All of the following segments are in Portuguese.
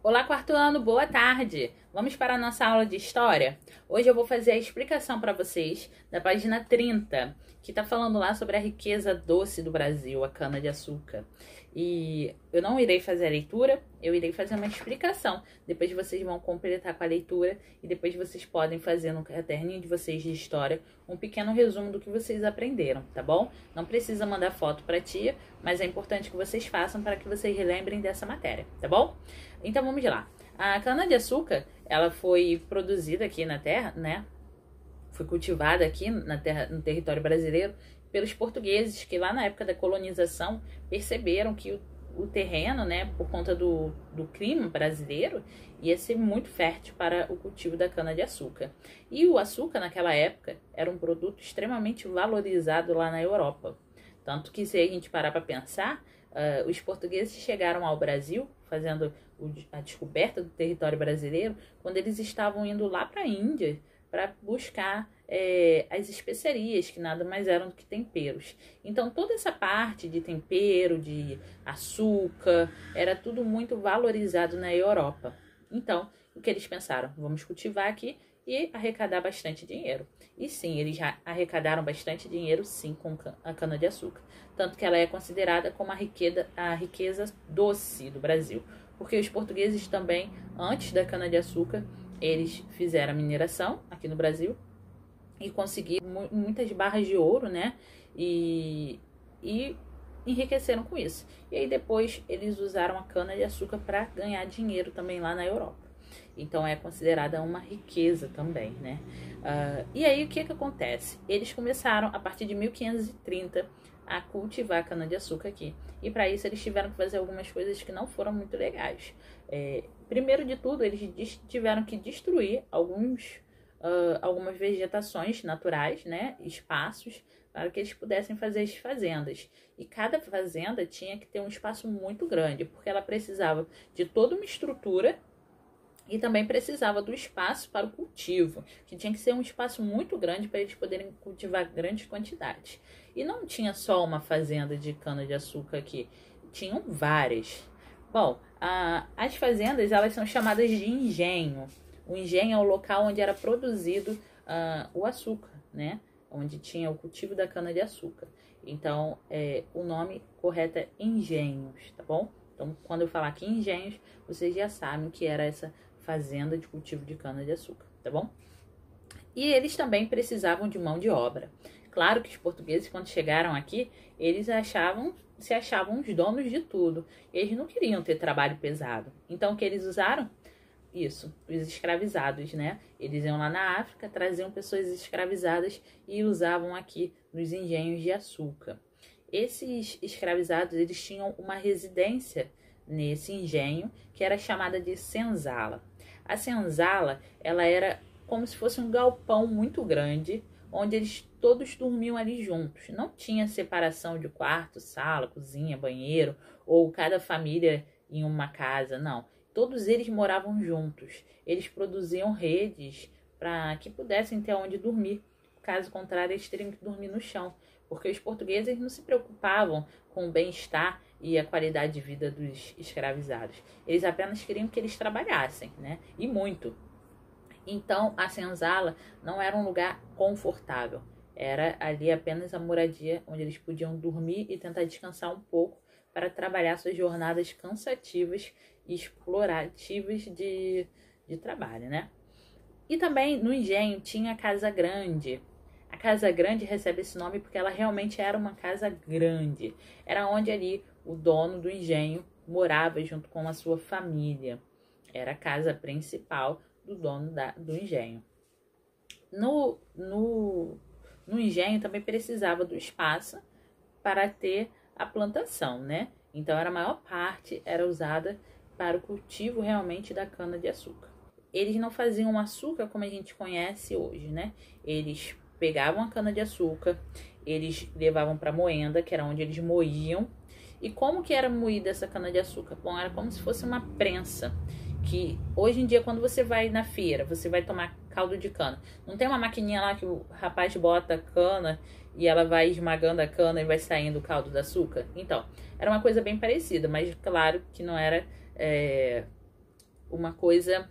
Olá, quarto ano, boa tarde! Vamos para a nossa aula de História? Hoje eu vou fazer a explicação para vocês da página 30, que está falando lá sobre a riqueza doce do Brasil, a cana-de-açúcar. E eu não irei fazer a leitura, eu irei fazer uma explicação. Depois vocês vão completar com a leitura e depois vocês podem fazer no caderninho de vocês de História um pequeno resumo do que vocês aprenderam, tá bom? Não precisa mandar foto para a tia, mas é importante que vocês façam para que vocês relembrem dessa matéria, tá bom? Então vamos lá. A cana-de-açúcar, ela foi produzida aqui na terra, né? Foi cultivada aqui na terra, no território brasileiro pelos portugueses, que lá na época da colonização perceberam que o terreno, né, por conta do clima brasileiro, ia ser muito fértil para o cultivo da cana-de-açúcar. E o açúcar, naquela época, era um produto extremamente valorizado lá na Europa. Tanto que, se a gente parar para pensar, os portugueses chegaram ao Brasil, fazendo a descoberta do território brasileiro, quando eles estavam indo lá para a Índia para buscar as especiarias, que nada mais eram do que temperos. Então, toda essa parte de tempero, de açúcar, era tudo muito valorizado na Europa. Então, o que eles pensaram? Vamos cultivar aqui e arrecadar bastante dinheiro. E sim, eles já arrecadaram bastante dinheiro, sim, com a cana-de-açúcar. Tanto que ela é considerada como a riqueza doce do Brasil. Porque os portugueses também, antes da cana-de-açúcar, eles fizeram a mineração aqui no Brasil e conseguiram muitas barras de ouro, né? E enriqueceram com isso. E aí depois eles usaram a cana-de-açúcar para ganhar dinheiro também lá na Europa. Então é considerada uma riqueza também, né? E aí o que acontece? Eles começaram a partir de 1530 a cultivar a cana-de-açúcar aqui. E para isso eles tiveram que fazer algumas coisas que não foram muito legais. Primeiro de tudo, eles tiveram que destruir algumas vegetações naturais, né? Espaços, para que eles pudessem fazer as fazendas. E cada fazenda tinha que ter um espaço muito grande, porque ela precisava de toda uma estrutura e também precisava do espaço para o cultivo, que tinha que ser um espaço muito grande para eles poderem cultivar grandes quantidades. E não tinha só uma fazenda de cana-de-açúcar aqui, tinham várias. Bom, as fazendas, elas são chamadas de engenho. O engenho é o local onde era produzido o açúcar, né? Onde tinha o cultivo da cana-de-açúcar. Então, o nome correto é engenhos, tá bom? Então, quando eu falar aqui engenhos, vocês já sabem o que era essa fazenda de cultivo de cana-de-açúcar, tá bom? E eles também precisavam de mão de obra. Claro que os portugueses, quando chegaram aqui, eles se achavam os donos de tudo. Eles não queriam ter trabalho pesado. Então, o que eles usaram? Isso, os escravizados, né? Eles iam lá na África, traziam pessoas escravizadas e usavam aqui nos engenhos de açúcar. Esses escravizados, eles tinham uma residência nesse engenho, que era chamada de senzala. A senzala, ela era como se fosse um galpão muito grande, onde eles todos dormiam ali juntos. Não tinha separação de quarto, sala, cozinha, banheiro, ou cada família em uma casa, não. Todos eles moravam juntos. Eles produziam redes para que pudessem ter onde dormir. Caso contrário, eles teriam que dormir no chão, porque os portugueses não se preocupavam com o bem-estar e a qualidade de vida dos escravizados. Eles apenas queriam que eles trabalhassem, né? E muito. Então, a senzala não era um lugar confortável. Era ali apenas a moradia onde eles podiam dormir e tentar descansar um pouco para trabalhar suas jornadas cansativas e explorativas de trabalho, né? E também no engenho tinha a Casa Grande. A Casa Grande recebe esse nome porque ela realmente era uma casa grande. Era onde ali o dono do engenho morava junto com a sua família. Era a casa principal do dono do engenho. No engenho também precisava do espaço para ter a plantação, né? Então a maior parte era usada para o cultivo realmente da cana-de-açúcar. Eles não faziam açúcar como a gente conhece hoje, né? Eles pegavam a cana-de-açúcar, eles levavam para moenda, que era onde eles moíam. E como que era moída essa cana-de-açúcar? Bom, era como se fosse uma prensa, que hoje em dia, quando você vai na feira, você vai tomar caldo de cana. Não tem uma maquininha lá que o rapaz bota a cana e ela vai esmagando a cana e vai saindo o caldo de açúcar? Então, era uma coisa bem parecida, mas claro que não era uma coisa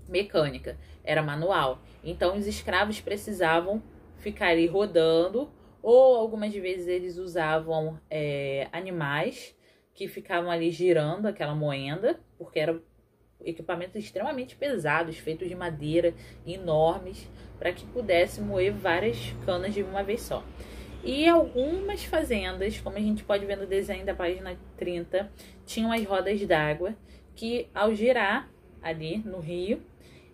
mecânica, era manual. Então os escravos precisavam ficar ali rodando, ou algumas vezes eles usavam animais que ficavam ali girando aquela moenda, porque eram equipamentos extremamente pesados, feitos de madeira, enormes, para que pudesse moer várias canas de uma vez só. E algumas fazendas, como a gente pode ver no desenho da página 30, tinham as rodas d'água que, ao girar ali no rio,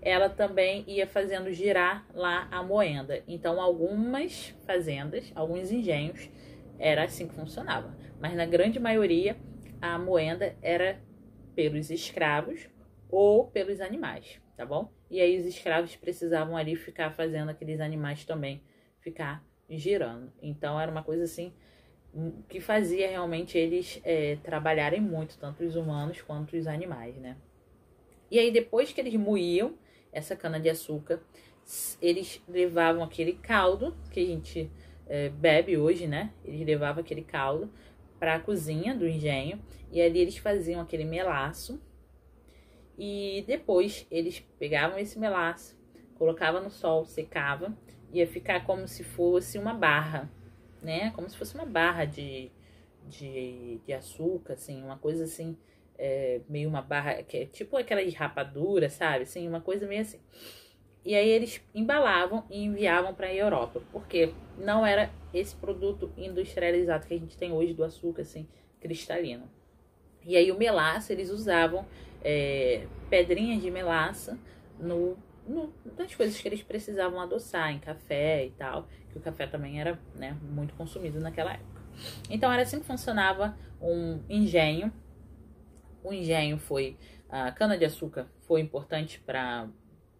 ela também ia fazendo girar lá a moenda. Então, algumas fazendas, alguns engenhos, era assim que funcionava. Mas na grande maioria, a moenda era pelos escravos ou pelos animais, tá bom? E aí os escravos precisavam ali ficar fazendo aqueles animais também ficar girando. Então era uma coisa assim que fazia realmente eles trabalharem muito, tanto os humanos quanto os animais, né? E aí depois que eles moíam essa cana de açúcar, eles levavam aquele caldo que a gente bebe hoje, né? Eles levavam aquele caldo para a cozinha do engenho e ali eles faziam aquele melaço. E depois eles pegavam esse melaço, colocavam no sol, secava, ia ficar como se fosse uma barra, né? Como se fosse uma barra de açúcar, assim, uma coisa assim, meio uma barra, que é tipo aquela rapadura, sabe? Assim, uma coisa meio assim. E aí eles embalavam e enviavam para a Europa, porque não era esse produto industrializado que a gente tem hoje do açúcar, assim, cristalino. E aí o melaço, eles usavam pedrinhas de melaça nas coisas que eles precisavam adoçar, em café e tal, que o café também era, né, muito consumido naquela época. Então era assim que funcionava um engenho. O engenho a cana-de-açúcar foi importante para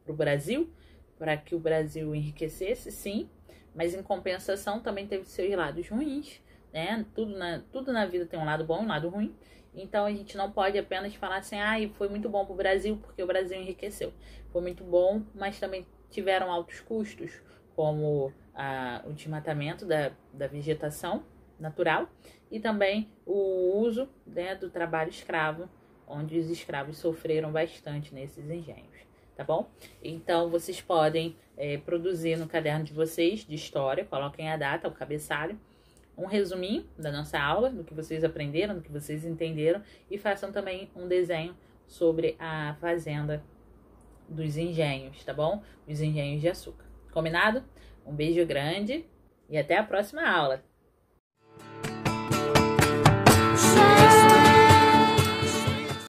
o Brasil, para que o Brasil enriquecesse, sim, mas em compensação também teve seus lados ruins, né? Tudo na vida tem um lado bom e um lado ruim. Então a gente não pode apenas falar assim, foi muito bom para o Brasil porque o Brasil enriqueceu. Foi muito bom, mas também tiveram altos custos, como o desmatamento da vegetação natural e também o uso, né, do trabalho escravo, onde os escravos sofreram bastante nesses engenhos, tá bom? Então vocês podem produzir no caderno de vocês de história, coloquem a data, o cabeçalho, um resuminho da nossa aula, do que vocês aprenderam, do que vocês entenderam, e façam também um desenho sobre a fazenda dos engenhos, tá bom? Os engenhos de açúcar. Combinado? Um beijo grande e até a próxima aula!